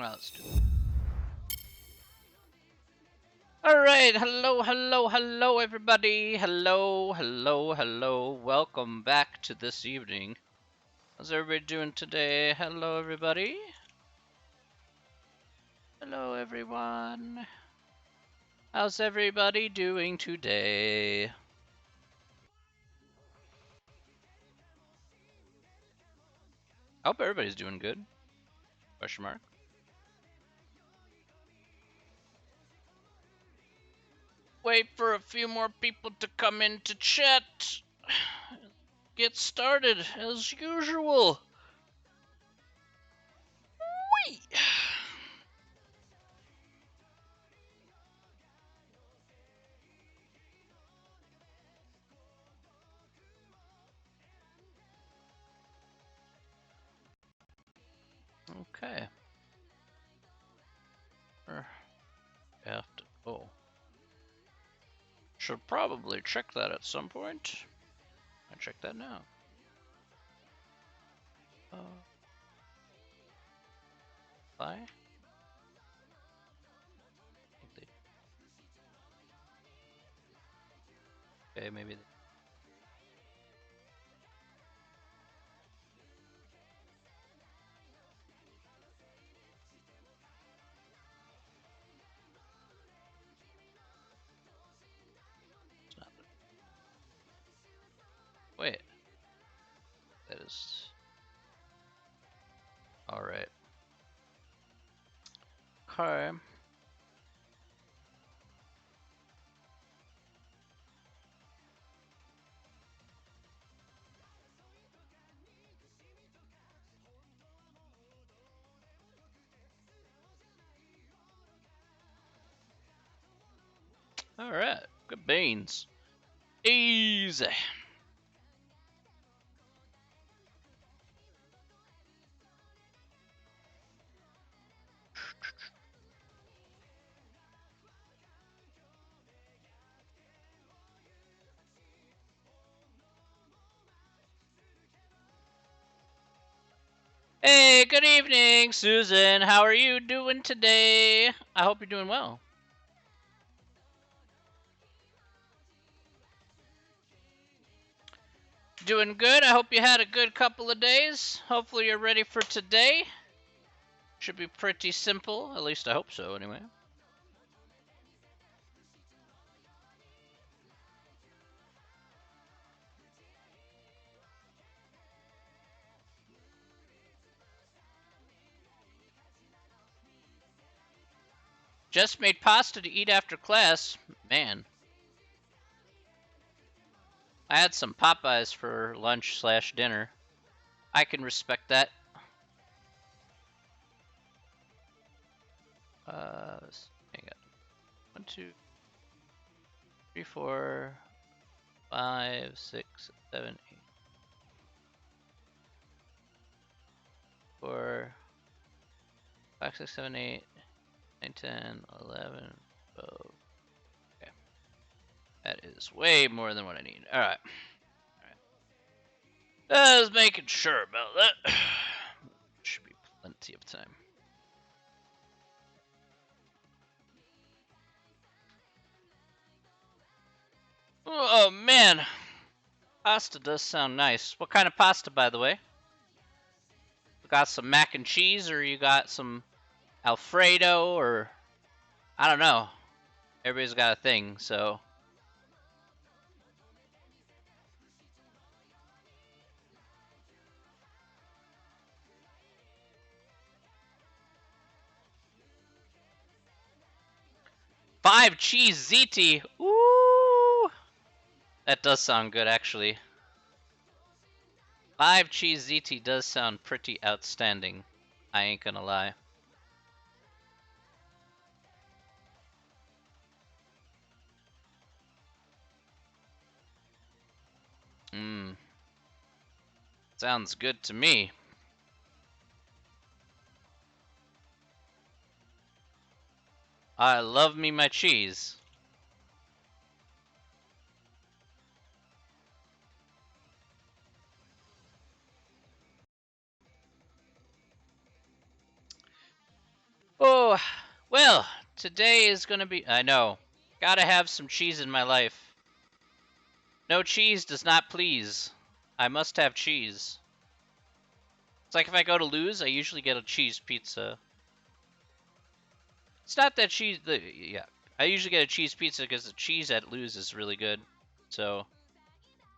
Well, let's do that. Alright, hello, everybody. Hello. Welcome back to this evening. How's everybody doing today? Hello, everybody. Hello, everyone. How's everybody doing today? I hope everybody's doing good. Question mark. Wait for a few more people to come in to chat. Get started as usual. Whee! Okay. After, oh. Should probably check that at some point. I check that now. Bye. Okay, maybe. It's not. Wait. That is. Alright. Okay. Alright. Good beans. Easy. Hey, good evening, Susan. How are you doing today? I hope you're doing well. Doing good. I hope you had a good couple of days. Hopefully you're ready for today. Should be pretty simple. At least I hope so, anyway. Just made pasta to eat after class. Man. I had some Popeyes for lunch/dinner. I can respect that. Hang on. 1, 2, 3, 4, 5, 6, 7, 8. 4, 5, 6, 7, 8, 9, 10, 11, 12. Okay. That is way more than what I need. Alright. I was making sure about that. Should be plenty of time. Oh, man. Pasta does sound nice. What kind of pasta, by the way? You got some mac and cheese, or you got some Alfredo, or I don't know. Everybody's got a thing, so. Five cheese ziti. Ooh, that does sound good, actually. 5 cheese ziti does sound pretty outstanding. I ain't gonna lie. Mmm. Sounds good to me. I love me my cheese. So, well, today is gonna be. I know. Gotta have some cheese in my life. No cheese does not please. I must have cheese. It's like if I go to Lou's, I usually get a cheese pizza. It's not that cheese. Yeah, I usually get a cheese pizza because the cheese at Lou's is really good. So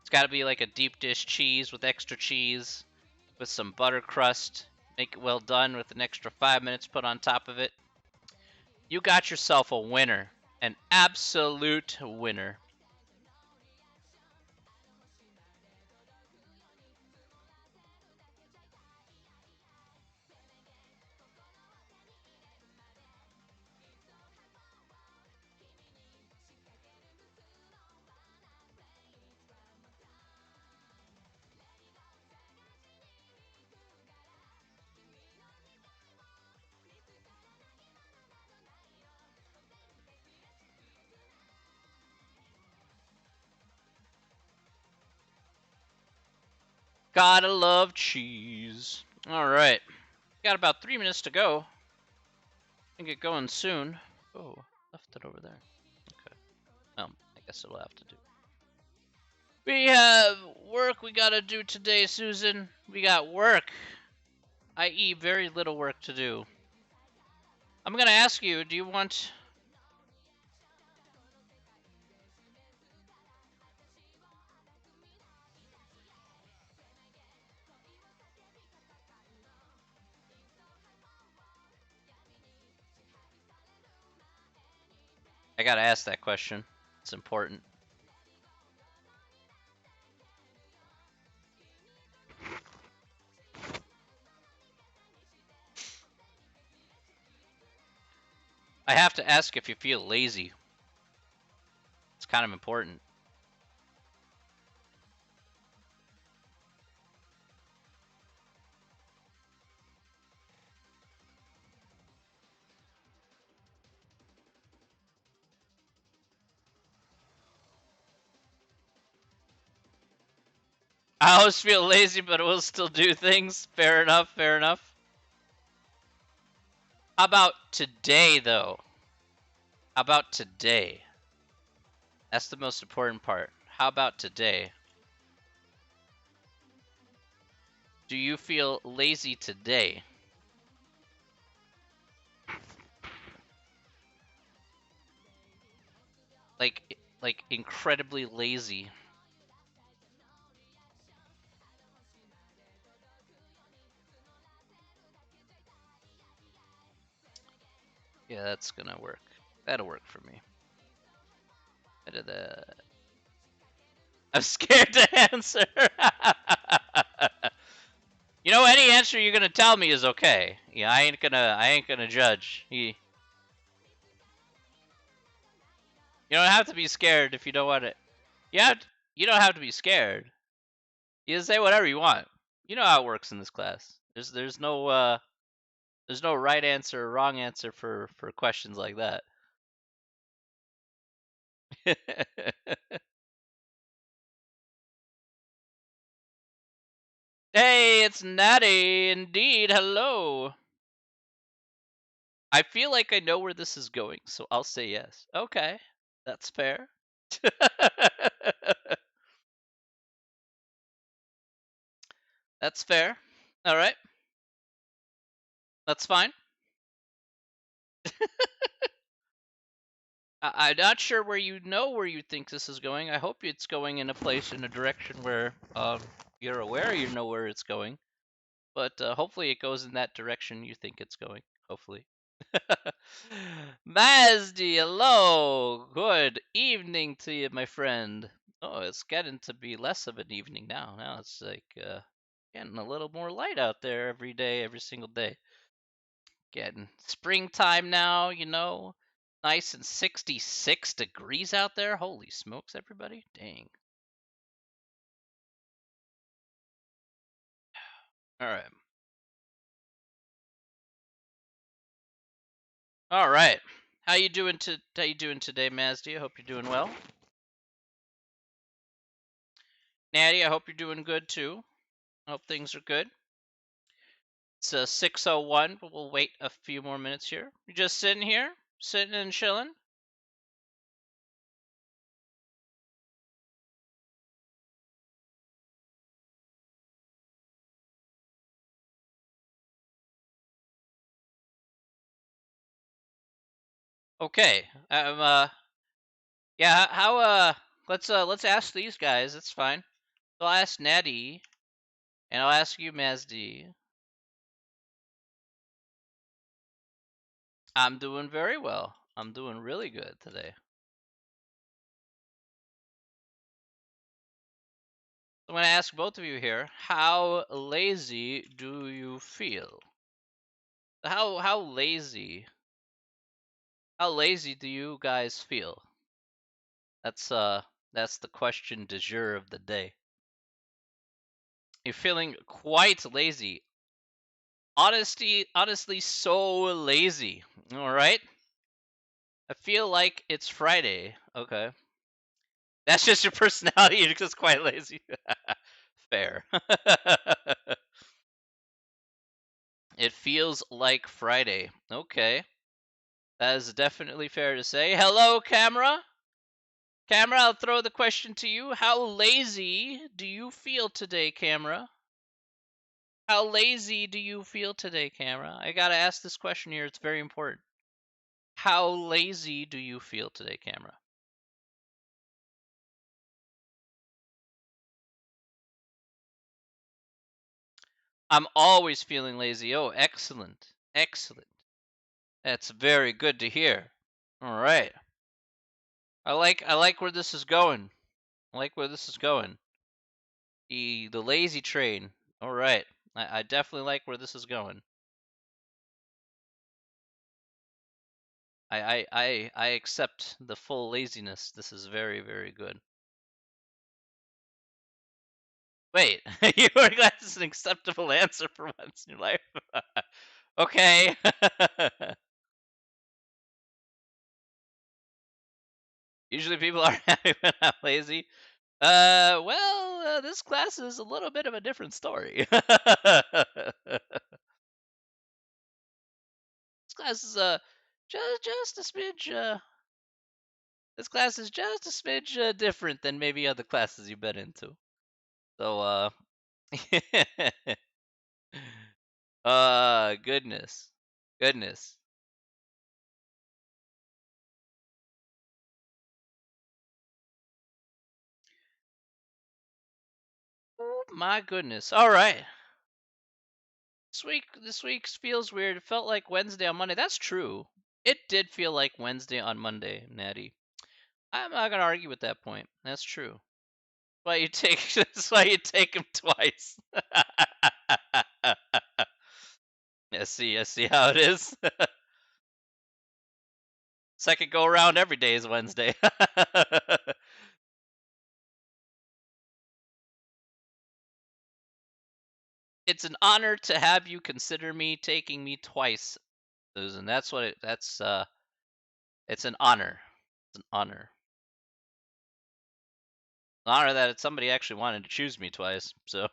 it's got to be like a deep dish cheese with extra cheese, with some butter crust. Make it well done with an extra 5 minutes put on top of it. You got yourself a winner, an absolute winner. Gotta love cheese. All right, got about 3 minutes to go. And get going soon. Oh, left it over there. Okay. I guess it'll have to do. We have work we gotta do today, Susan. We got work, i.e., very little work to do. I'm gonna ask you, do you want. I gotta ask that question. It's important. I have to ask if you feel lazy. It's kind of important. I always feel lazy, but will still do things. Fair enough, fair enough. How about today, though? How about today? That's the most important part. How about today? Do you feel lazy today? Like incredibly lazy. Yeah, that's gonna work. That'll work for me. I'm scared to answer. You know, any answer you're gonna tell me is okay. Yeah, I ain't gonna judge. You don't have to be scared if you don't want it. You don't have to be scared. You can say whatever you want. You know how it works in this class. There's no right answer or wrong answer for questions like that. Hey, it's Natty. Indeed, hello. I feel like I know where this is going, so I'll say yes. Okay, that's fair. That's fair. All right, that's fine. I'm not sure where you think this is going. I hope it's going in a direction where you're aware you know where it's going. But hopefully it goes in that direction you think it's going. Hopefully. Mazdi, hello. Good evening to you, my friend. Oh, it's getting to be less of an evening now. Now it's like getting a little more light out there every day, every single day. Getting springtime now, you know. Nice and 66 degrees out there. Holy smokes, everybody. Dang. All right. All right. How you doing today, Mazdi? I hope you're doing well. Natty, I hope you're doing good too. I hope things are good. It's 6:01, but we'll wait a few more minutes here. You just sitting here, sitting and chilling. Okay. Yeah. How? Let's ask these guys. It's fine. So I'll ask Natty, and I'll ask you, Mazdi. I'm doing very well. I'm doing really good today. I'm going to ask both of you here, how lazy do you feel? How lazy? How lazy do you guys feel? That's the question du jour of the day. You're feeling quite lazy. Honestly, so lazy. All right. I feel like it's Friday. Okay. That's just your personality. You're just quite lazy. Fair. It feels like Friday. Okay. That is definitely fair to say. Hello, camera. Camera, I'll throw the question to you. How lazy do you feel today, camera? How lazy do you feel today, camera? I gotta ask this question here. It's very important. How lazy do you feel today, camera? I'm always feeling lazy. Oh, excellent. Excellent. That's very good to hear. All right. I like where this is going. I like where this is going. The lazy train. All right. I definitely like where this is going. I accept the full laziness. This is very, very good. Wait, you are glad this is an acceptable answer for once in your life. Okay. Usually people are happy when I'm lazy. Well, this class is a little bit of a different story. This class is just a smidge. This class is just a smidge different than maybe other classes you've been into. So, goodness, goodness. Oh my goodness. All right. This week feels weird. It felt like Wednesday on Monday. That's true. It did feel like Wednesday on Monday, Natty. I'm not gonna argue with that point. That's true. Why you take that's why you take him twice. I see how it is. Second go around every day is Wednesday. It's an honor to have you consider me taking me twice, Susan. That's it's an honor. It's an honor. An honor that somebody actually wanted to choose me twice. So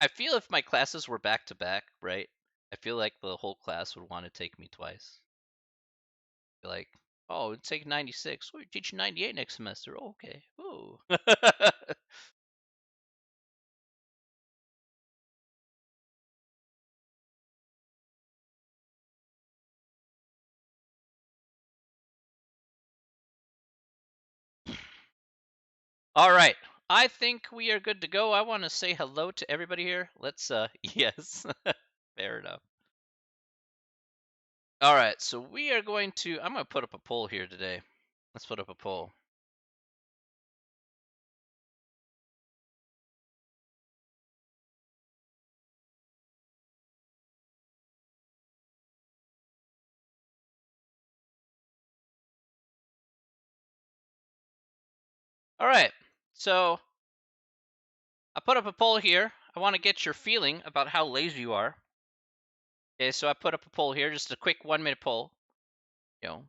I feel if my classes were back to back, right? I feel like the whole class would want to take me twice. Be like, oh, take 96. We're teaching 98 next semester. Oh, okay. Ooh. All right. I think we are good to go. I want to say hello to everybody here. Let's yes. Fair enough. All right. So we are going to I'm going to put up a poll here today. Let's put up a poll. All right. So I put up a poll here. I want to get your feeling about how lazy you are. Okay, so I put up a poll here, just a quick 1 minute poll. You know,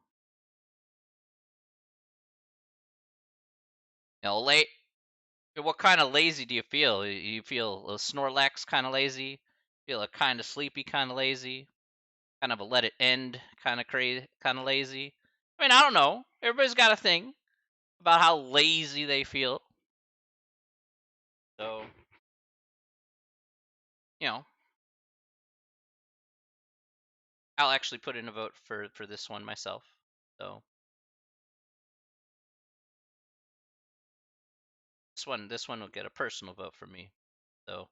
late. What kind of lazy do you feel? You feel a Snorlax kind of lazy? Feel a kind of sleepy kind of lazy? Kind of a let it end kind of crazy kind of lazy? I mean, I don't know. Everybody's got a thing about how lazy they feel. So, you know, I'll actually put in a vote for this one myself. So this one will get a personal vote from me. So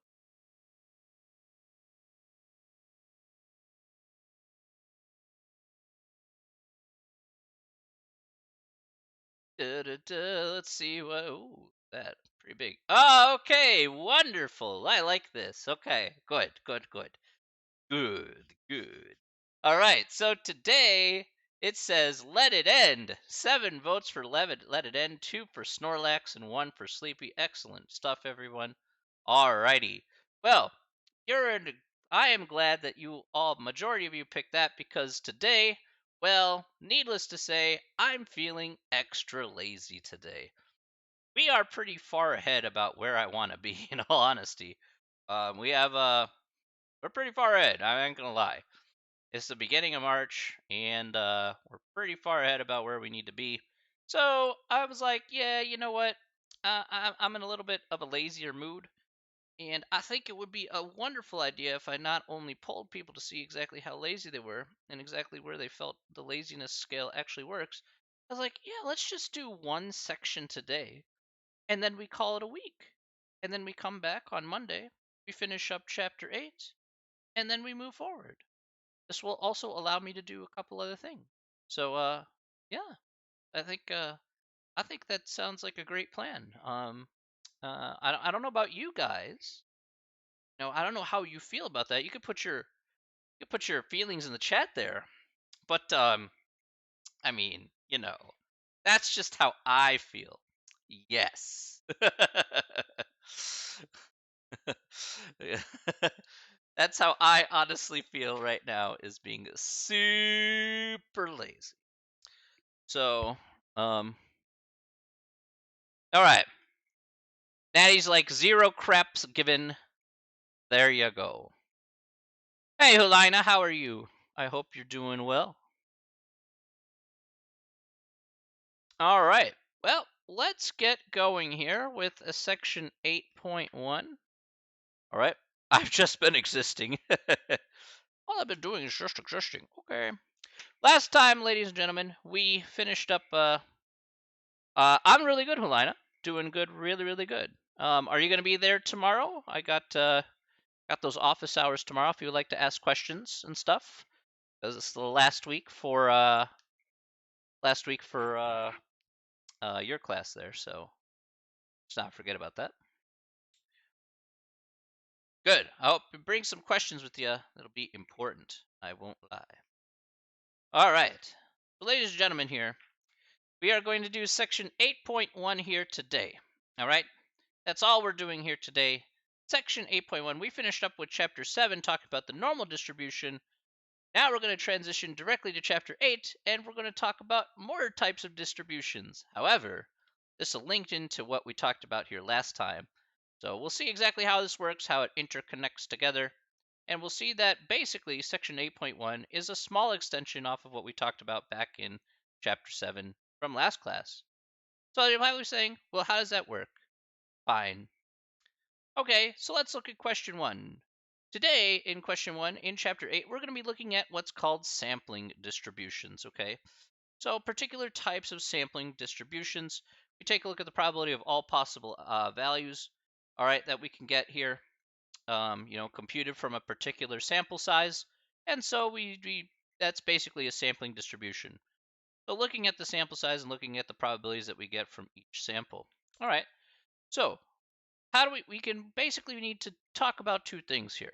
let's see what. Ooh, that pretty big. Oh, okay, wonderful. I like this. Okay, good, good, good. Good, good. All right, so today it says let it end. 7 votes for let it end, 2 for Snorlax, and 1 for Sleepy. Excellent stuff, everyone. All righty. Well, you're in. I am glad that majority of you picked that because today, well, needless to say, I'm feeling extra lazy today. We are pretty far ahead about where I want to be, in all honesty. We're pretty far ahead. I ain't gonna lie. It's the beginning of March, and we're pretty far ahead about where we need to be. So I was like, yeah, you know what? I'm in a little bit of a lazier mood, and I think it would be a wonderful idea if I not only polled people to see exactly how lazy they were and exactly where they felt the laziness scale actually works. I was like, yeah, let's just do one section today, and then we call it a week. And then we come back on Monday, we finish up chapter 8, and then we move forward. This will also allow me to do a couple other things. So yeah, I think that sounds like a great plan. I don't know about you guys. No, I don't know how you feel about that. You could put your feelings in the chat there. But I mean, that's just how I feel. Yes. Yeah. That's how I honestly feel right now, is being super lazy. So, all right. Natty's like 0 craps given. There you go. Hey, Hulina, how are you? I hope you're doing well. All right. Well, let's get going here with a section 8.1. All right. I've just been existing. All I've been doing is just existing. Okay. Last time, ladies and gentlemen, we finished up. I'm really good, Hulina. Doing good, really, really good. Are you going to be there tomorrow? I got those office hours tomorrow if you would like to ask questions and stuff. Because it's the last week for your class there, so let's not forget about that. Good. I hope you bring some questions with you. That'll be important. I won't lie. All right. So, ladies and gentlemen, here we are going to do section 8.1 here today. All right. That's all we're doing here today. Section 8.1. We finished up with chapter 7, talking about the normal distribution. Now we're going to transition directly to chapter 8, and we're going to talk about more types of distributions. However, this will link into what we talked about here last time. So we'll see exactly how this works, how it interconnects together, and we'll see that basically section 8.1 is a small extension off of what we talked about back in chapter 7 from last class. So you might be saying, well, how does that work? Fine. Okay, so let's look at question 1. Today, in question 1, in chapter 8, we're going to be looking at what's called sampling distributions, okay? So particular types of sampling distributions. We take a look at the probability of all possible values, all right, that we can get here, computed from a particular sample size. And so that's basically a sampling distribution. So looking at the sample size and looking at the probabilities that we get from each sample. All right, so how do we need to talk about 2 things here.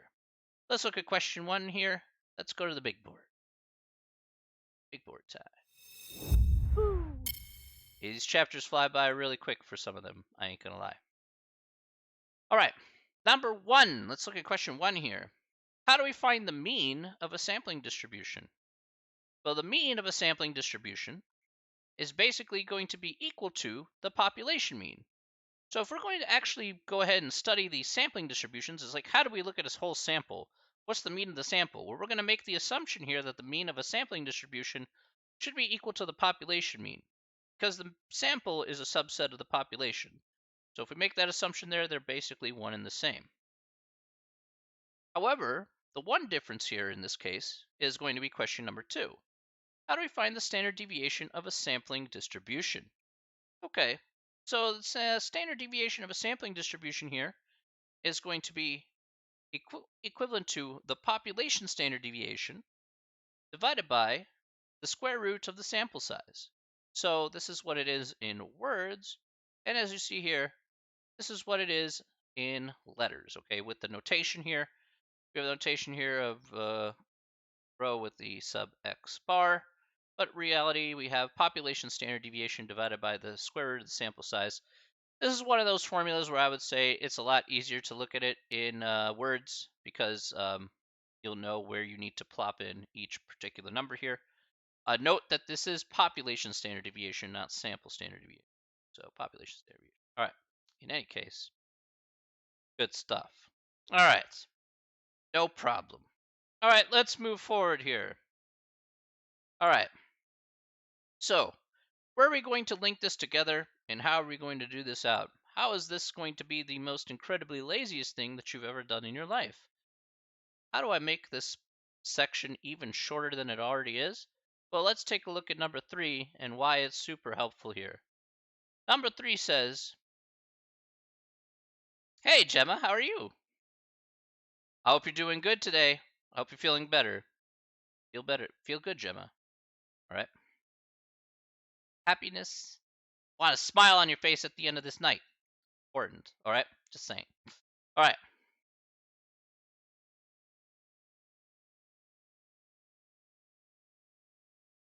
Let's look at question 1 here. Let's go to the big board. Big board time. Woo. These chapters fly by really quick for some of them. I ain't gonna lie. All right. Number 1. Let's look at question 1 here. How do we find the mean of a sampling distribution? Well, the mean of a sampling distribution is basically going to be equal to the population mean. So if we're going to actually go ahead and study these sampling distributions, it's like, how do we look at this whole sample? What's the mean of the sample? Well, we're going to make the assumption here that the mean of a sampling distribution should be equal to the population mean, because the sample is a subset of the population. So if we make that assumption there, they're basically one and the same. However, the one difference here in this case is going to be question number 2. How do we find the standard deviation of a sampling distribution? Okay, so the standard deviation of a sampling distribution here is going to be equivalent to the population standard deviation divided by the square root of the sample size. So this is what it is in words, and as you see here, this is what it is in letters, okay, with the notation here. We have the notation here of rho with the sub x bar, but reality, we have population standard deviation divided by the square root of the sample size. This is one of those formulas where I would say it's a lot easier to look at it in words because you'll know where you need to plop in each particular number here. Note that this is population standard deviation, not sample standard deviation. So population standard deviation. All right. In any case, good stuff. All right. No problem. All right, let's move forward here. All right. So, where are we going to link this together, and how are we going to do this out? How is this going to be the most incredibly laziest thing that you've ever done in your life? How do I make this section even shorter than it already is? Well, let's take a look at number 3 and why it's super helpful here. Number 3 says, "Hey Gemma, how are you? I hope you're doing good today. I hope you're feeling better. Feel better. Feel good, Gemma. All right. Happiness. Want a smile on your face at the end of this night. Important. All right. Just saying. All right.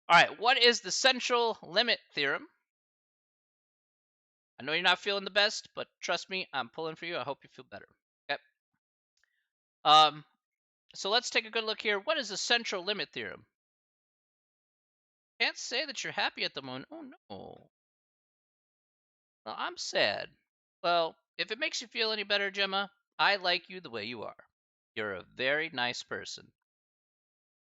All right. What is the central limit theorem? I know you're not feeling the best, but trust me, I'm pulling for you. I hope you feel better. Okay. So let's take a good look here. What is the central limit theorem? Can't say that you're happy at the moment. Oh no. Well, I'm sad. Well, if it makes you feel any better, Gemma, I like you the way you are. You're a very nice person.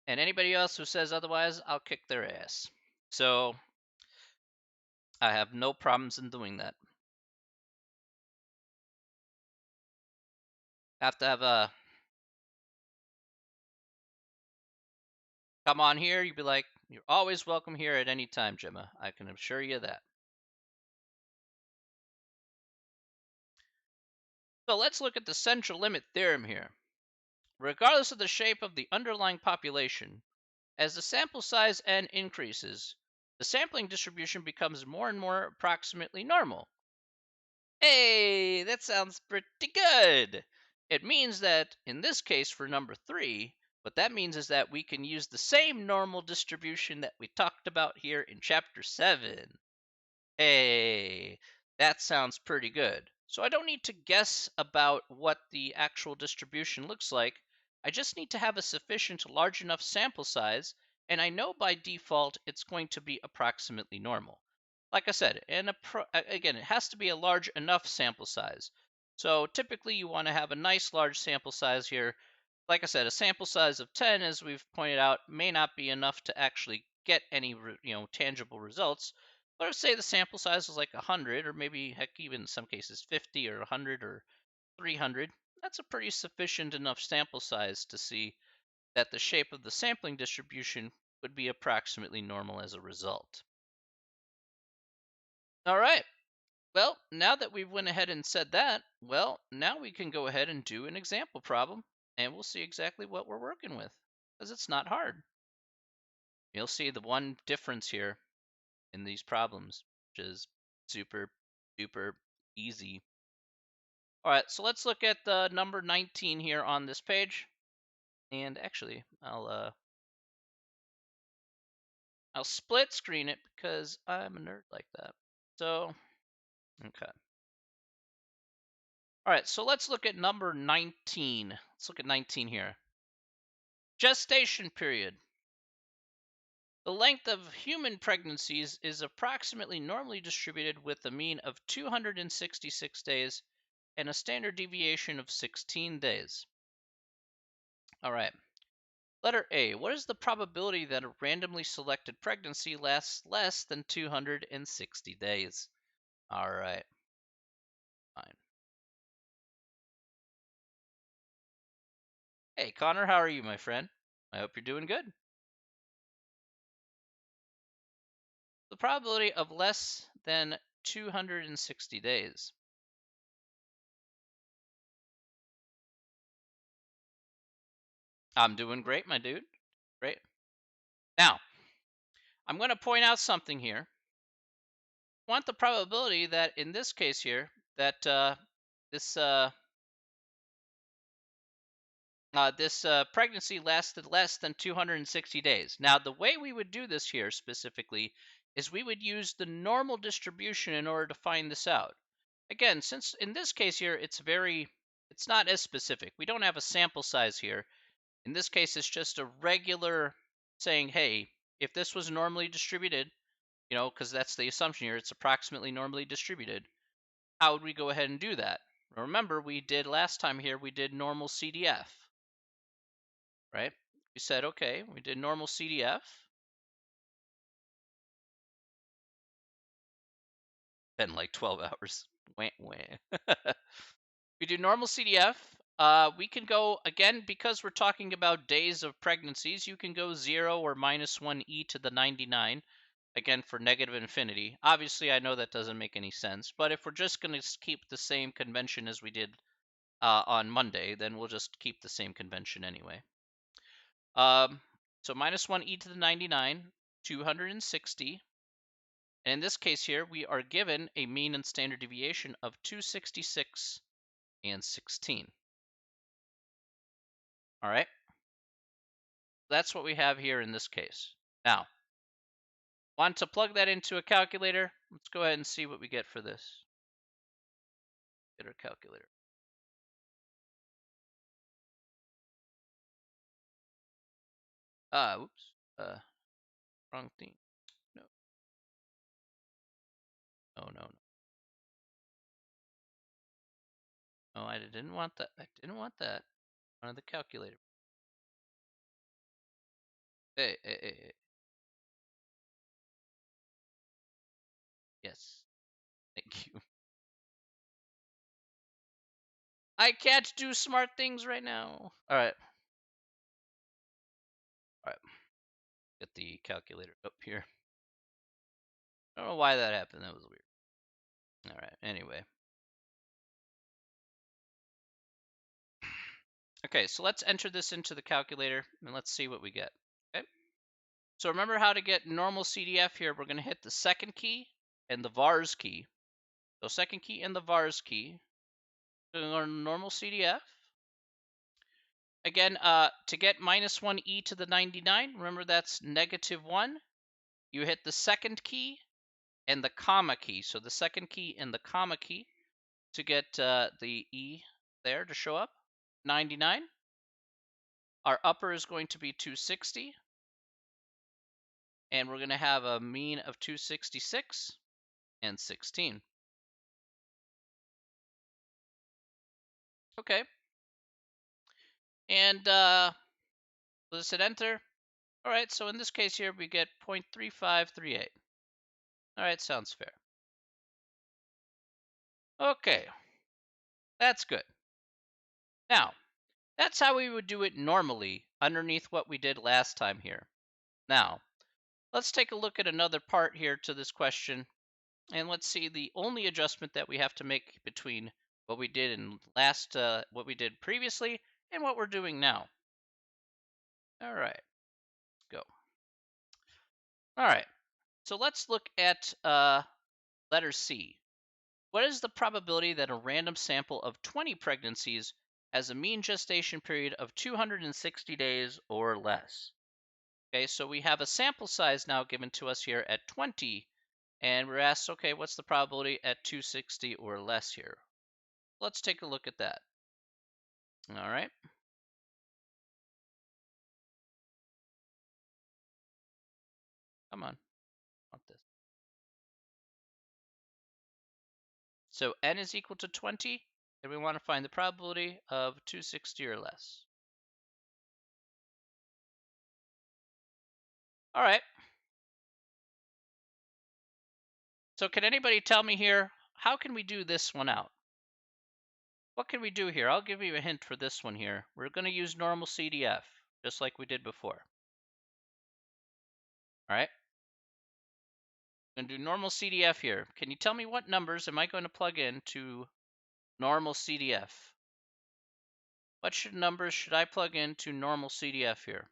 And anybody else who says otherwise, I'll kick their ass. So I have no problems in doing that. Have to have a come on here. You'd be like, you're always welcome here at any time, Gemma. I can assure you that. So let's look at the central limit theorem here. Regardless of the shape of the underlying population, as the sample size n increases, the sampling distribution becomes more and more approximately normal. Hey, that sounds pretty good. It means that, in this case for number 3, what that means is that we can use the same normal distribution that we talked about here in chapter 7. Hey, that sounds pretty good. So I don't need to guess about what the actual distribution looks like. I just need to have a sufficient large enough sample size, and I know by default it's going to be approximately normal. Like I said, and again, it has to be a large enough sample size. So typically you want to have a nice large sample size here. Like I said, a sample size of 10, as we've pointed out, may not be enough to actually get any tangible results. But let's say the sample size is like 100, or maybe heck, even in some cases 50 or 100 or 300. That's a pretty sufficient enough sample size to see that the shape of the sampling distribution would be approximately normal as a result. All right. Well, now that we've went ahead and said that, well, now we can go ahead and do an example problem, and we'll see exactly what we're working with, because it's not hard. You'll see the one difference here in these problems, which is super duper easy. All right, so let's look at the number 19 here on this page. And actually, I'll split screen it because I'm a nerd like that. So, okay. All right, so let's look at number 19. Let's look at 19 here. Gestation period. The length of human pregnancies is approximately normally distributed with a mean of 266 days and a standard deviation of 16 days. All right. Letter A. What is the probability that a randomly selected pregnancy lasts less than 260 days? All right. Fine. Hey, Connor, how are you, my friend? I hope you're doing good. The probability of less than 260 days. I'm doing great, my dude. Great. Now, I'm going to point out something here. I want the probability that in this case here, that this pregnancy lasted less than 260 days. Now, the way we would do this here specifically is we would use the normal distribution in order to find this out. Again, since in this case here, it's not as specific. We don't have a sample size here. In this case, it's just a regular saying, hey, if this was normally distributed, because that's the assumption here, it's approximately normally distributed. How would we go ahead and do that? Remember, we did last time here, we did normal CDF, right? We said, okay, we did normal CDF. Been like 12 hours. Wah, wah. We do normal CDF. We can go, again, because we're talking about days of pregnancies, you can go 0 or minus 1e to the 99, again, for negative infinity. Obviously, I know that doesn't make any sense, but if we're just going to keep the same convention as we did on Monday, then we'll just keep the same convention anyway. So minus 1e to the 99, 260. And in this case here, we are given a mean and standard deviation of 266 and 16. All right. That's what we have here in this case. Now, want to plug that into a calculator? Let's go ahead and see what we get for this. Get our calculator. Oops. Wrong thing. No. No, no, no. No, I didn't want that. I didn't want that. I wanted the calculator. Hey, hey, hey, hey. Yes. Thank you. I can't do smart things right now. All right. All right. Get the calculator up here. I don't know why that happened. That was weird. All right. Anyway. Okay, so let's enter this into the calculator and let's see what we get. Okay. So remember how to get normal CDF here. We're going to hit the second key and the vars key. So second key and the vars key. Doing our normal CDF. Again, to get minus 1e to the 99, remember that's negative 1. You hit the second key and the comma key. So the second key and the comma key to get the e there to show up. 99. Our upper is going to be 260. And we're going to have a mean of 266 and 16. Okay. And let's hit enter. All right, so in this case here, we get 0.3538. All right, sounds fair. Okay, that's good. Now, that's how we would do it normally underneath what we did last time here. Now, let's take a look at another part here to this question, and let's see the only adjustment that we have to make between what we did in what we did previously and what we're doing now. All right, let's go. All right, so let's look at letter C. What is the probability that a random sample of 20 pregnancies has a mean gestation period of 260 days or less? Okay, so we have a sample size now given to us here at 20, and we're asked, okay, what's the probability at 260 or less here? Let's take a look at that. All right. come on. Not this. So n is equal to 20, and we want to find the probability of 260 or less. All right. So can anybody tell me here, how can we do this one out? What can we do here? I'll give you a hint for this one here. We're going to use normal CDF, just like we did before. All right? I'm going to do normal CDF here. Can you tell me what numbers am I going to plug in to normal CDF? What numbers should I plug into normal CDF here?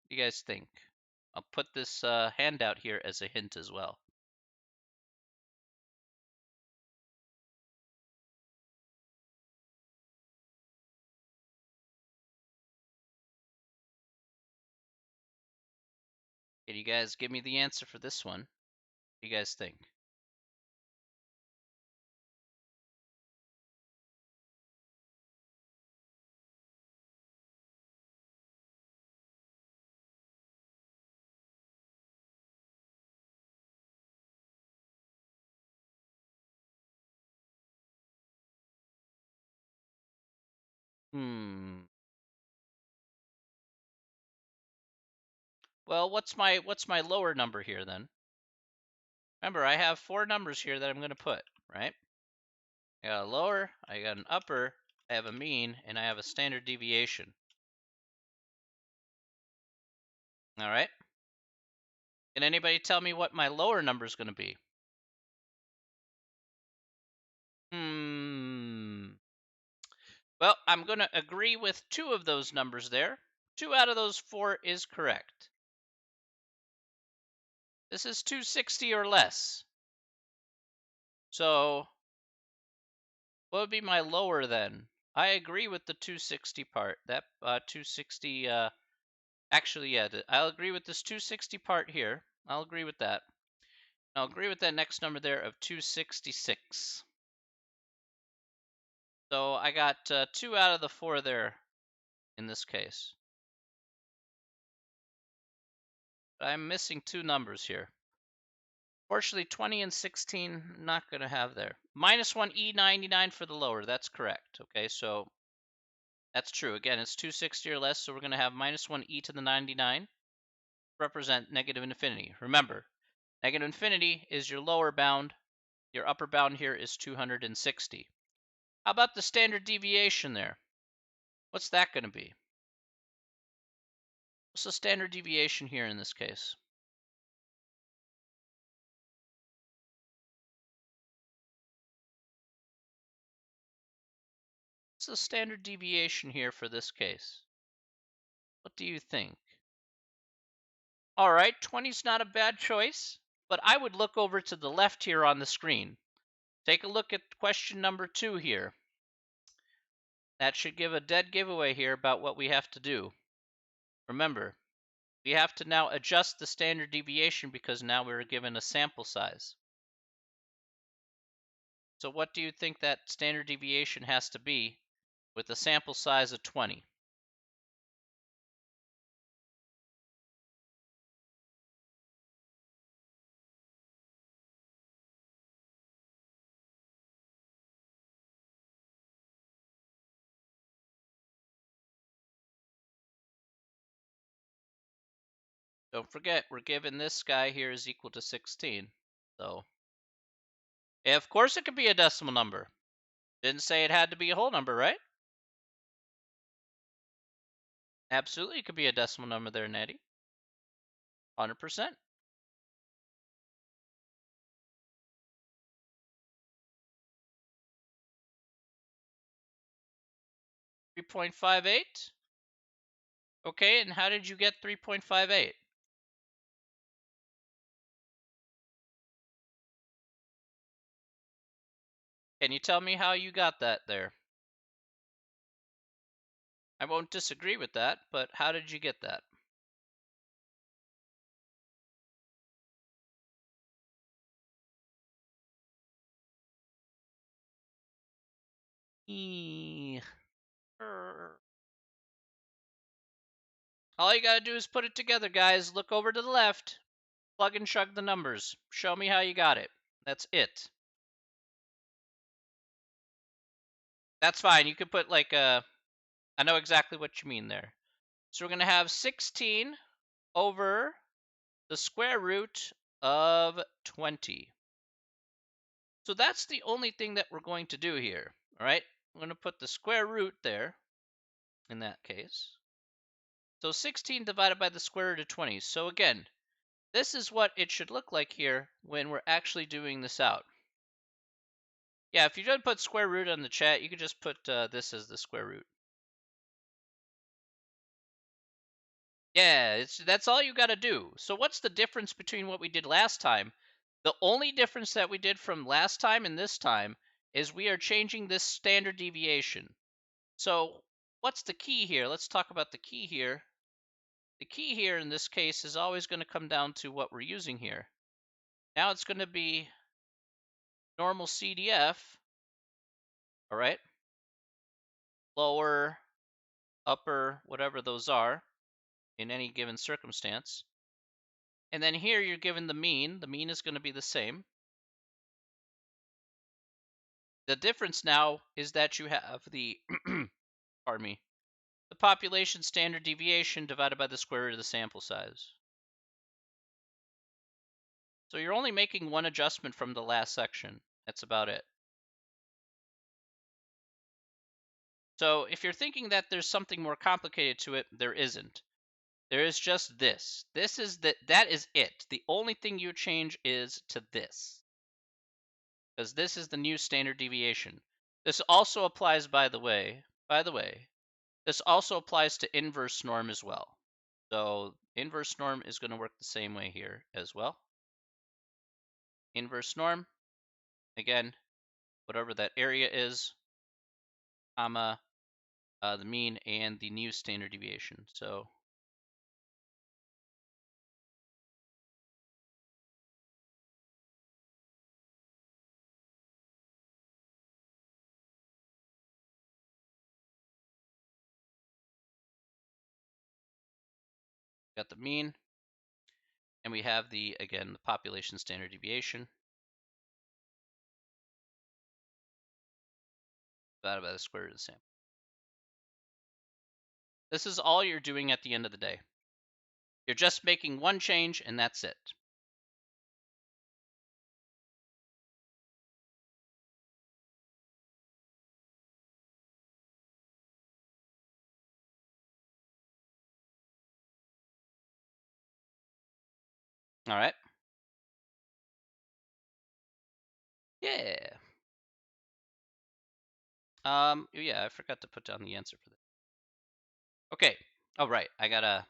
What do you guys think? I'll put this handout here as a hint as well. Can you guys give me the answer for this one? What do you guys think? Well, what's my lower number here then? Remember, I have 4 numbers here that I'm going to put, right? I got a lower, I got an upper, I have a mean, and I have a standard deviation. All right? Can anybody tell me what my lower number is going to be? Well, I'm going to agree with 2 of those numbers there. 2 out of those 4 is correct. This is 260 or less. So, what would be my lower then? I agree with the 260 part. That 260, actually, yeah, I'll agree with this 260 part here. I'll agree with that. I'll agree with that next number there of 266. So I got 2 out of the 4 there in this case. But I'm missing 2 numbers here. Fortunately, 20 and 16, not going to have there. Minus 1 E99 for the lower. That's correct. Okay, so that's true. Again, it's 260 or less, so we're going to have minus 1 e to the 99 represent negative infinity. Remember, negative infinity is your lower bound. Your upper bound here is 260. How about the standard deviation there? What's that going to be? What's the standard deviation here in this case? What's the standard deviation here for this case? What do you think? All right, 20 is not a bad choice, but I would look over to the left here on the screen. Take a look at question number 2 here. That should give a dead giveaway here about what we have to do. Remember, we have to now adjust the standard deviation because now we're given a sample size. So what do you think that standard deviation has to be with a sample size of 20? Don't forget, we're given this guy here is equal to 16. So, yeah, of course it could be a decimal number. Didn't say it had to be a whole number, right? Absolutely, it could be a decimal number there, Natty. 100%. 3.58. Okay, and how did you get 3.58? Can you tell me how you got that there? I won't disagree with that, but how did you get that? All you gotta do is put it together, guys. Look over to the left. Plug and chug the numbers. Show me how you got it. That's it. That's fine. You could put like a... I know exactly what you mean there. So we're going to have 16 over the square root of 20. So that's the only thing that we're going to do here. All right. I'm going to put the square root there in that case. So 16 divided by the square root of 20. So again, this is what it should look like here when we're actually doing this out. Yeah, if you don't put square root on the chat, you could just put this as the square root. Yeah, that's all you got to do. So what's the difference between what we did last time? The only difference that we did from last time and this time is we are changing this standard deviation. So what's the key here? Let's talk about the key here. The key here in this case is always going to come down to what we're using here. Now it's going to be normal CDF, all right? Lower, upper, whatever those are in any given circumstance. And then here you're given the mean. The mean is going to be the same. The difference now is that you have the, pardon me, the population standard deviation divided by the square root of the sample size. So you're only making one adjustment from the last section. That's about it. So if you're thinking that there's something more complicated to it, there isn't. There is just this. That is it. The only thing you change is to this. Because this is the new standard deviation. This also applies, by the way, this also applies to inverse norm as well. So inverse norm is going to work the same way here as well. Inverse norm, again, whatever that area is, comma, the mean and the new standard deviation. So got the mean, and we have the, again, the population standard deviation divided by the square root of the sample. This is all you're doing at the end of the day. You're just making one change, and that's it. All right. Yeah. Yeah, I forgot to put down the answer for this. Okay. Oh, right. I gotta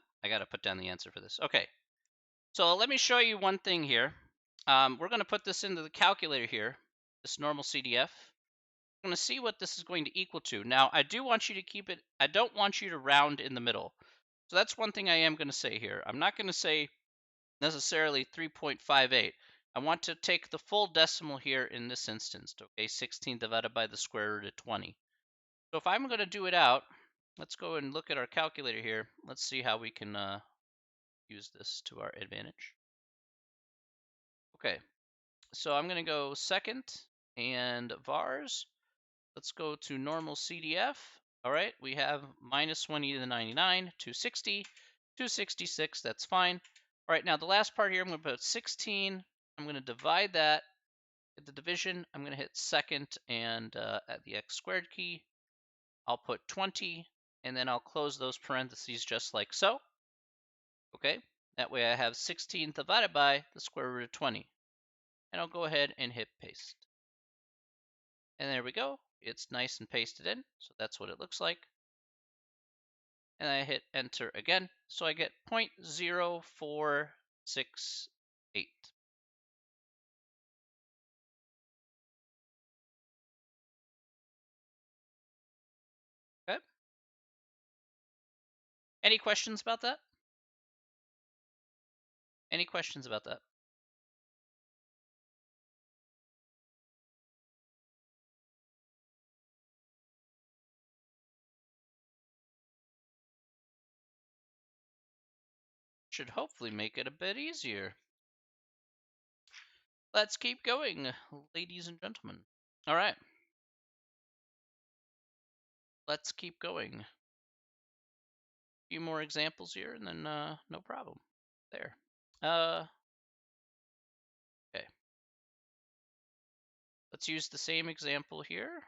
put down the answer for this. Okay. So let me show you one thing here. We're gonna put this into the calculator here, this normal CDF. I'm gonna see what this is going to equal to. Now, I do want you to keep it, I don't want you to round in the middle. So that's one thing I am gonna say here. I'm not gonna say necessarily 3.58. I want to take the full decimal here in this instance, okay? 16 divided by the square root of 20. So if I'm going to do it out, let's go and look at our calculator here. Let's see how we can use this to our advantage. Okay, so I'm going to go second and vars. Let's go to normal CDF. All right, we have minus 1 e to the 99, 260, 266, that's fine. All right, now the last part here, I'm going to put 16. I'm going to divide that. At the division, I'm going to hit second and at the x squared key, I'll put 20, and then I'll close those parentheses just like so. Okay, that way I have 16 divided by the square root of 20. And I'll go ahead and hit paste. And there we go. It's nice and pasted in, so that's what it looks like. And I hit enter again, so I get 0.0468. Okay. Any questions about that? Any questions about that? should hopefully make it a bit easier. Let's keep going, ladies and gentlemen. All right. Let's keep going. A few more examples here, and then no problem. There. Okay. Let's use the same example here.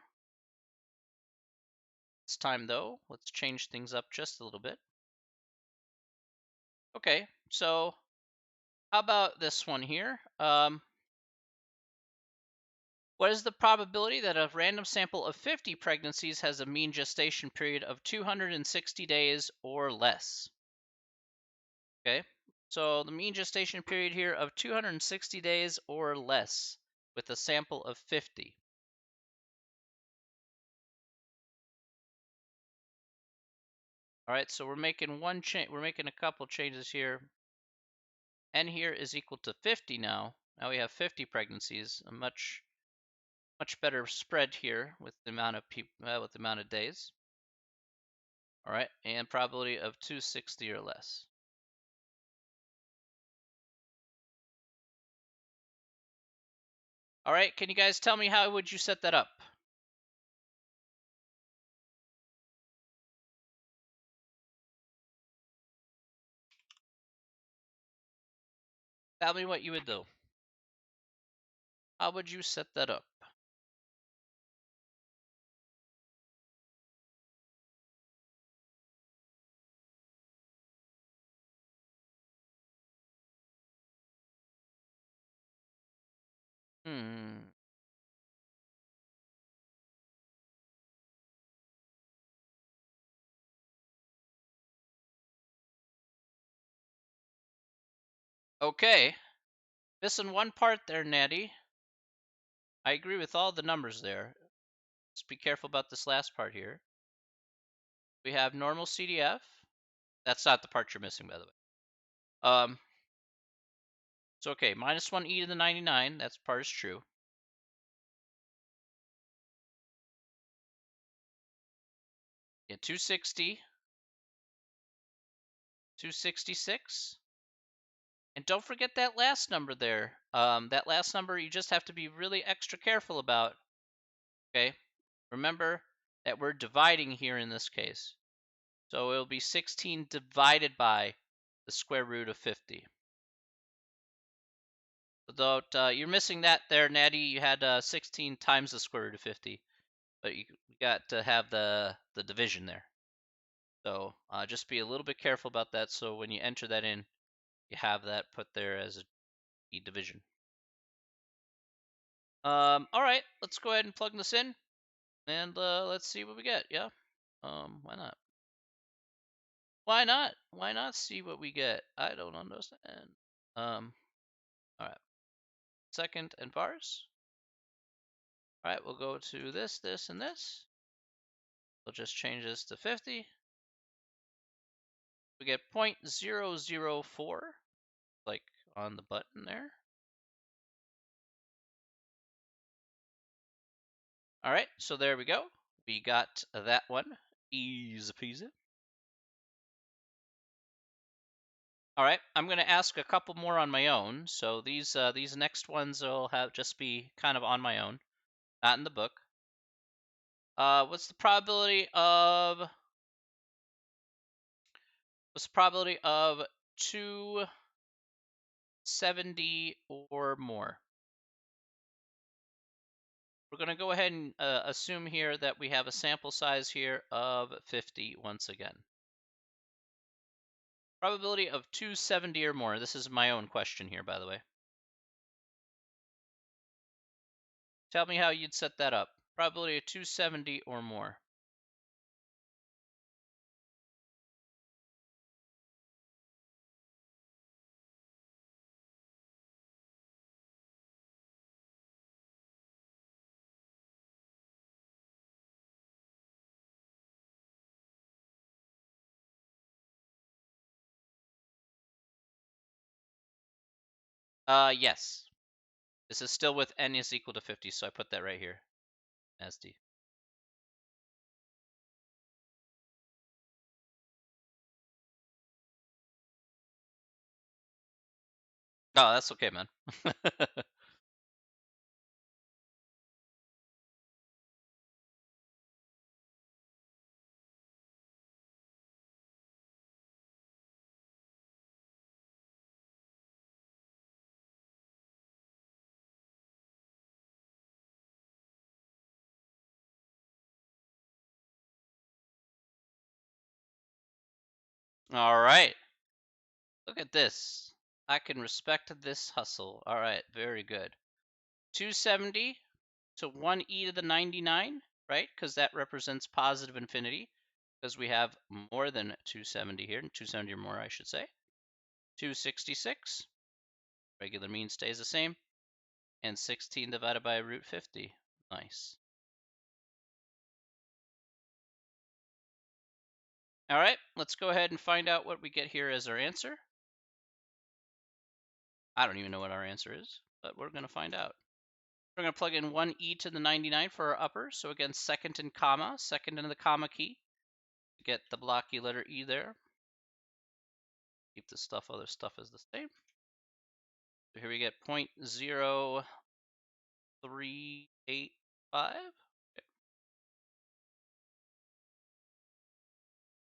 This time, though, let's change things up just a little bit. Okay, so how about this one here? What is the probability that a random sample of 50 pregnancies has a mean gestation period of 260 days or less? Okay, so the mean gestation period here of 260 days or less with a sample of 50. All right, so we're making one change. We're making a couple changes here. N here is equal to 50 now. Now we have 50 pregnancies, a much better spread here with the amount of with the amount of days. All right, and probability of 260 or less. All right, can you guys tell me how would you set that up? Tell me what you would do. How would you set that up? Hmm. Okay. Missing one part there, Natty. I agree with all the numbers there. Just be careful about this last part here. We have normal CDF. That's not the part you're missing, by the way. So okay, minus 1 e to the 99. That part is true. Yeah, 260. 266. And don't forget that last number there. That last number you just have to be really extra careful about. Okay? Remember that we're dividing here in this case. So it'll be 16 divided by the square root of 50. Although you're missing that there, Natty. You had 16 times the square root of 50. But you got to have the division there. So just be a little bit careful about that. So when you enter that in, you have that put there as a division. All right, let's go ahead and plug this in, and let's see what we get. Yeah, why not? Why not? Why not see what we get? I don't understand. All right. Second and vars. All right, we'll go to this, this, and this. We'll just change this to 50. We get 0.004, like on the button there. All right, so there we go. We got that one. Easy peasy. All right, I'm going to ask a couple more on my own. So these next ones will have just be kind of on my own, not in the book. What's the probability of 270 or more? We're going to go ahead and assume here that we have a sample size here of 50 once again. Probability of 270 or more. This is my own question here, by the way. Tell me how you'd set that up. Probability of 270 or more. Yes. This is still with n is equal to 50, so I put that right here as D. Oh, that's okay, man. All right. Look at this. I can respect this hustle. All right, very good. 270 to 1e to the 99, right? Because that represents positive infinity, because we have more than 270 here, 270 or more, I should say. 266, regular mean stays the same, and 16 divided by root 50. Nice. All right, let's go ahead and find out what we get here as our answer. I don't even know what our answer is, but we're going to find out. We're going to plug in 1e to the 99 for our upper. So again, second and comma, second into the comma key. Get the blocky letter E there. Keep the other stuff as the same. So here we get 0.0385. Okay.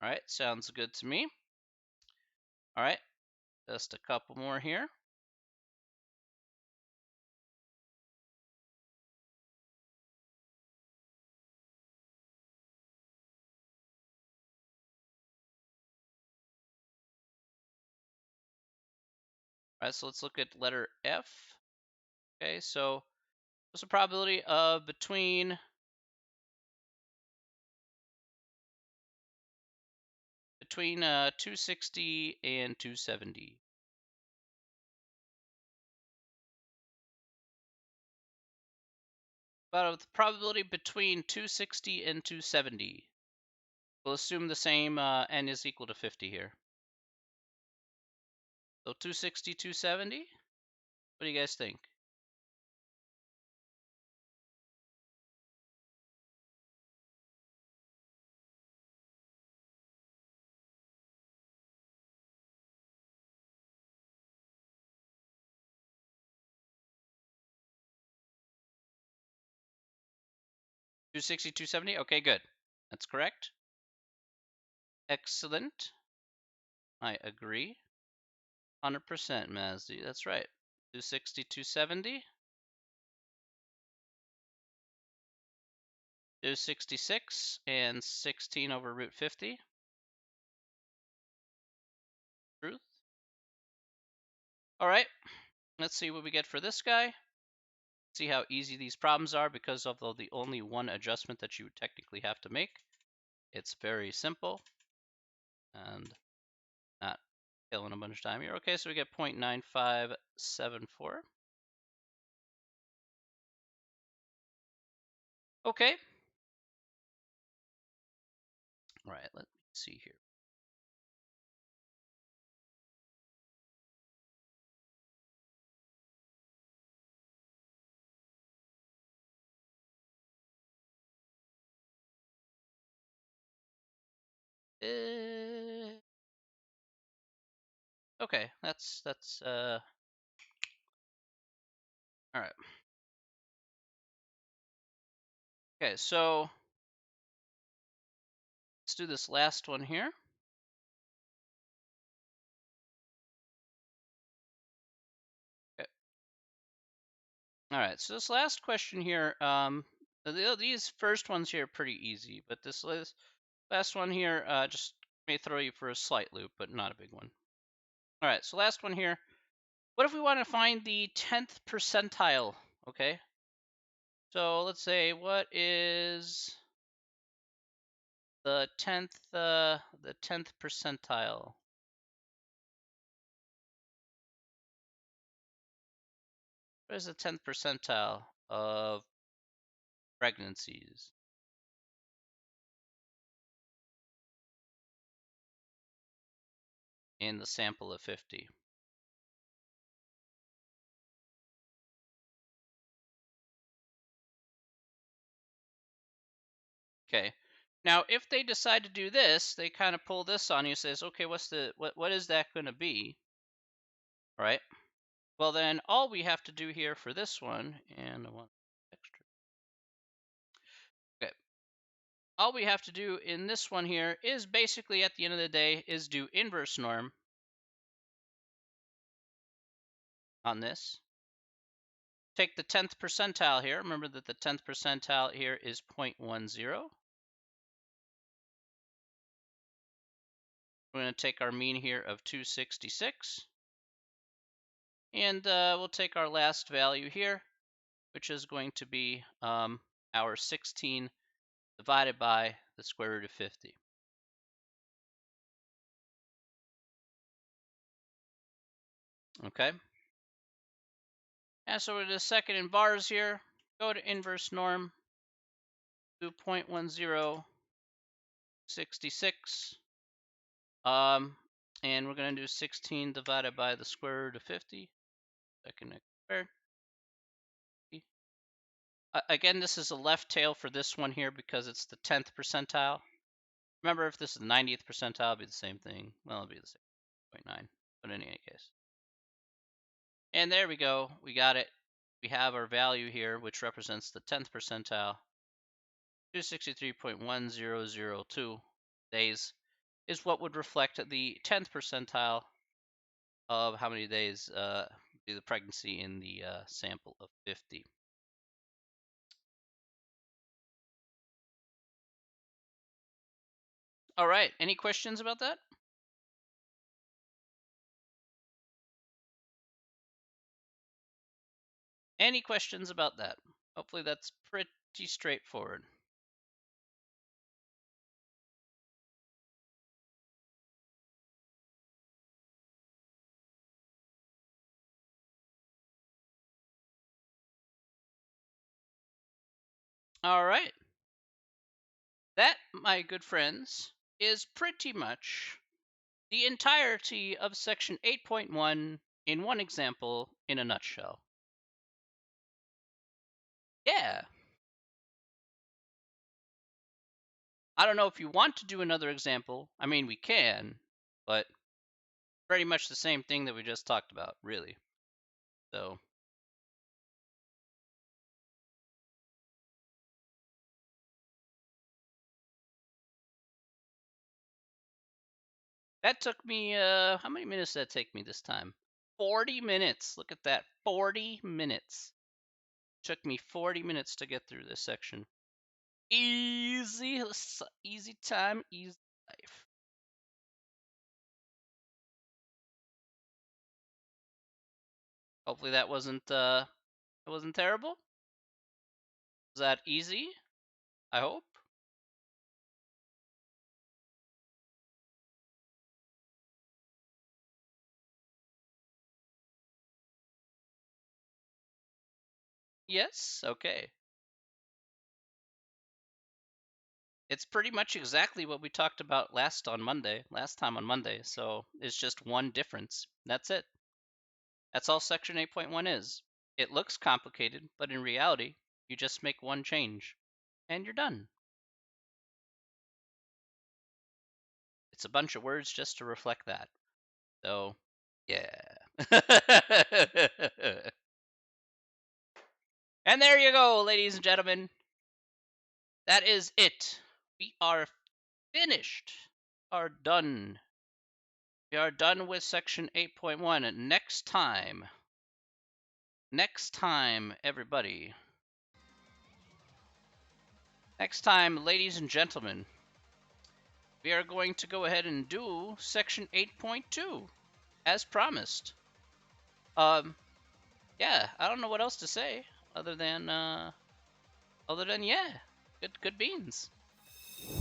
All right, sounds good to me. All right, just a couple more here. All right, so let's look at letter F. Okay, so what's the probability of between 260 and 270? About the probability between 260 and 270. We'll assume the same n is equal to 50 here. So 260, 270? What do you guys think? 260, 270? Okay, good. That's correct. Excellent. I agree. 100%, Mazdi. That's right. 260, 270. 266 and 16 over root 50. Truth. All right. Let's see what we get for this guy. See how easy these problems are because of the only one adjustment that you would technically have to make. It's very simple and not killing a bunch of time here. Okay, so we get 0.9574. Okay. All right, let me see here. Okay, that's all right. Okay, so let's do this last one here. Okay. All right, so this last question here, these first ones here are pretty easy, but this last one here just may throw you for a slight loop, but not a big one. All right, so last one here. What if we want to find the 10th percentile? Okay, so let's say what is the 10th percentile? What is the 10th percentile of pregnancies in the sample of 50? Okay. Now, if they decide to do this, they kind of pull this on you. Says, okay, what is that going to be? Right? Well, then all we have to do here for this one, and I want extra. Okay. All we have to do in this one here is basically at the end of the day is do inverse norm on this. Take the 10th percentile here. Remember that the 10th percentile here is 0.10. We're going to take our mean here of 266. And we'll take our last value here, which is going to be our 16 divided by the square root of 50. Okay. And so we're the second in bars here. Go to inverse norm. Do 0.1066. And we're going to do 16 divided by the square root of 50. Second squared. Again, this is a left tail for this one here because it's the 10th percentile. Remember, if this is the 90th percentile, it'll be the same thing. Well, it'll be the same, 0.9. But in any case. And there we go. We got it. We have our value here, which represents the 10th percentile. 263.1002 days is what would reflect the 10th percentile of how many days be the pregnancy in the sample of 50. All right. Any questions about that? Any questions about that? Hopefully that's pretty straightforward. All right. That, my good friends, is pretty much the entirety of section 8.1 in one example in a nutshell. Yeah. I don't know if you want to do another example. I mean, we can, but pretty much the same thing that we just talked about, really. So, that took me, how many minutes did that take me this time? 40 minutes. Look at that. 40 minutes. Took me 40 minutes to get through this section. Easy time, easy life. Hopefully that wasn't terrible. Was that easy? I hope. Yes. Okay. It's pretty much exactly what we talked about last time on Monday. So it's just one difference. That's it. That's all section 8.1 is. It looks complicated, but in reality, you just make one change and you're done. It's a bunch of words just to reflect that. So, yeah. And there you go, ladies and gentlemen. That is it. We are finished. Are done. We are done with section 8.1. Next time, everybody. Next time, ladies and gentlemen, we are going to go ahead and do section 8.2 as promised. Yeah, I don't know what else to say other than yeah, good beans.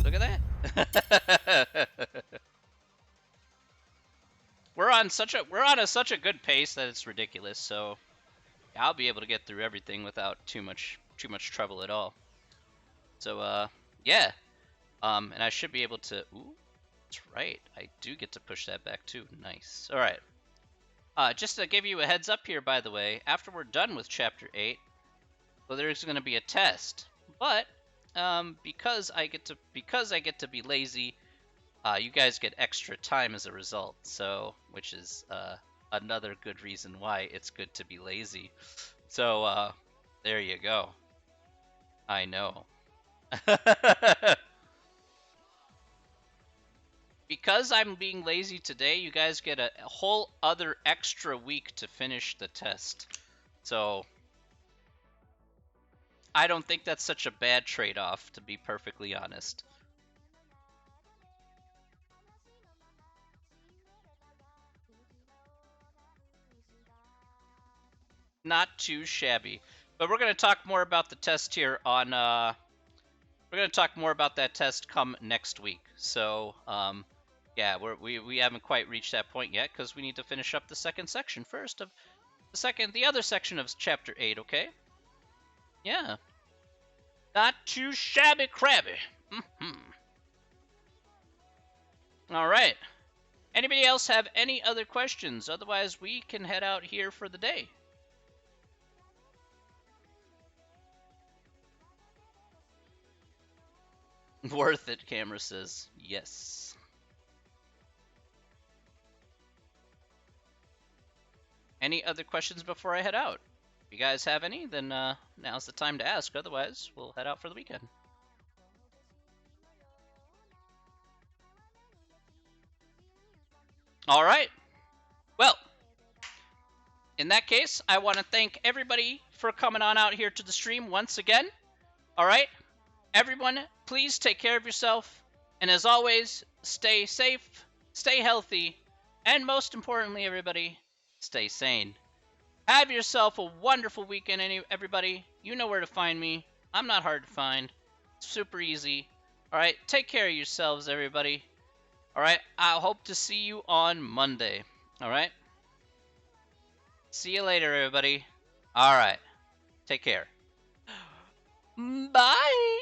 Look at that. we're on such a good pace that it's ridiculous. So I'll be able to get through everything without too much trouble at all. So yeah, and I should be able to. Ooh, that's right. I do get to push that back too. Nice. All right. Just to give you a heads up here, by the way, after we're done with chapter 8, well, there's going to be a test. But because I get to be lazy, you guys get extra time as a result. So, which is another good reason why it's good to be lazy. So, there you go. I know. Because I'm being lazy today, you guys get a whole other extra week to finish the test. So, I don't think that's such a bad trade-off, to be perfectly honest. Not too shabby. But we're going to talk more about the test here on, we're going to talk more about that test come next week. So, yeah, we haven't quite reached that point yet because we need to finish up the second section first of the other section of chapter 8, okay? Yeah. Not too shabby crabby. All right. Anybody else have any other questions? Otherwise, we can head out here for the day. Worth it, camera says. Yes. Any other questions before I head out? If you guys have any, then now's the time to ask. Otherwise, we'll head out for the weekend. All right. Well, in that case, I want to thank everybody for coming on out here to the stream once again. All right. Everyone, please take care of yourself. And as always, stay safe, stay healthy, and most importantly, everybody, stay sane. Have yourself a wonderful weekend, everybody. You know where to find me. I'm not hard to find. It's super easy. All right, take care of yourselves, everybody. All right, I hope to see you on Monday. All right? See you later, everybody. All right, take care. Bye.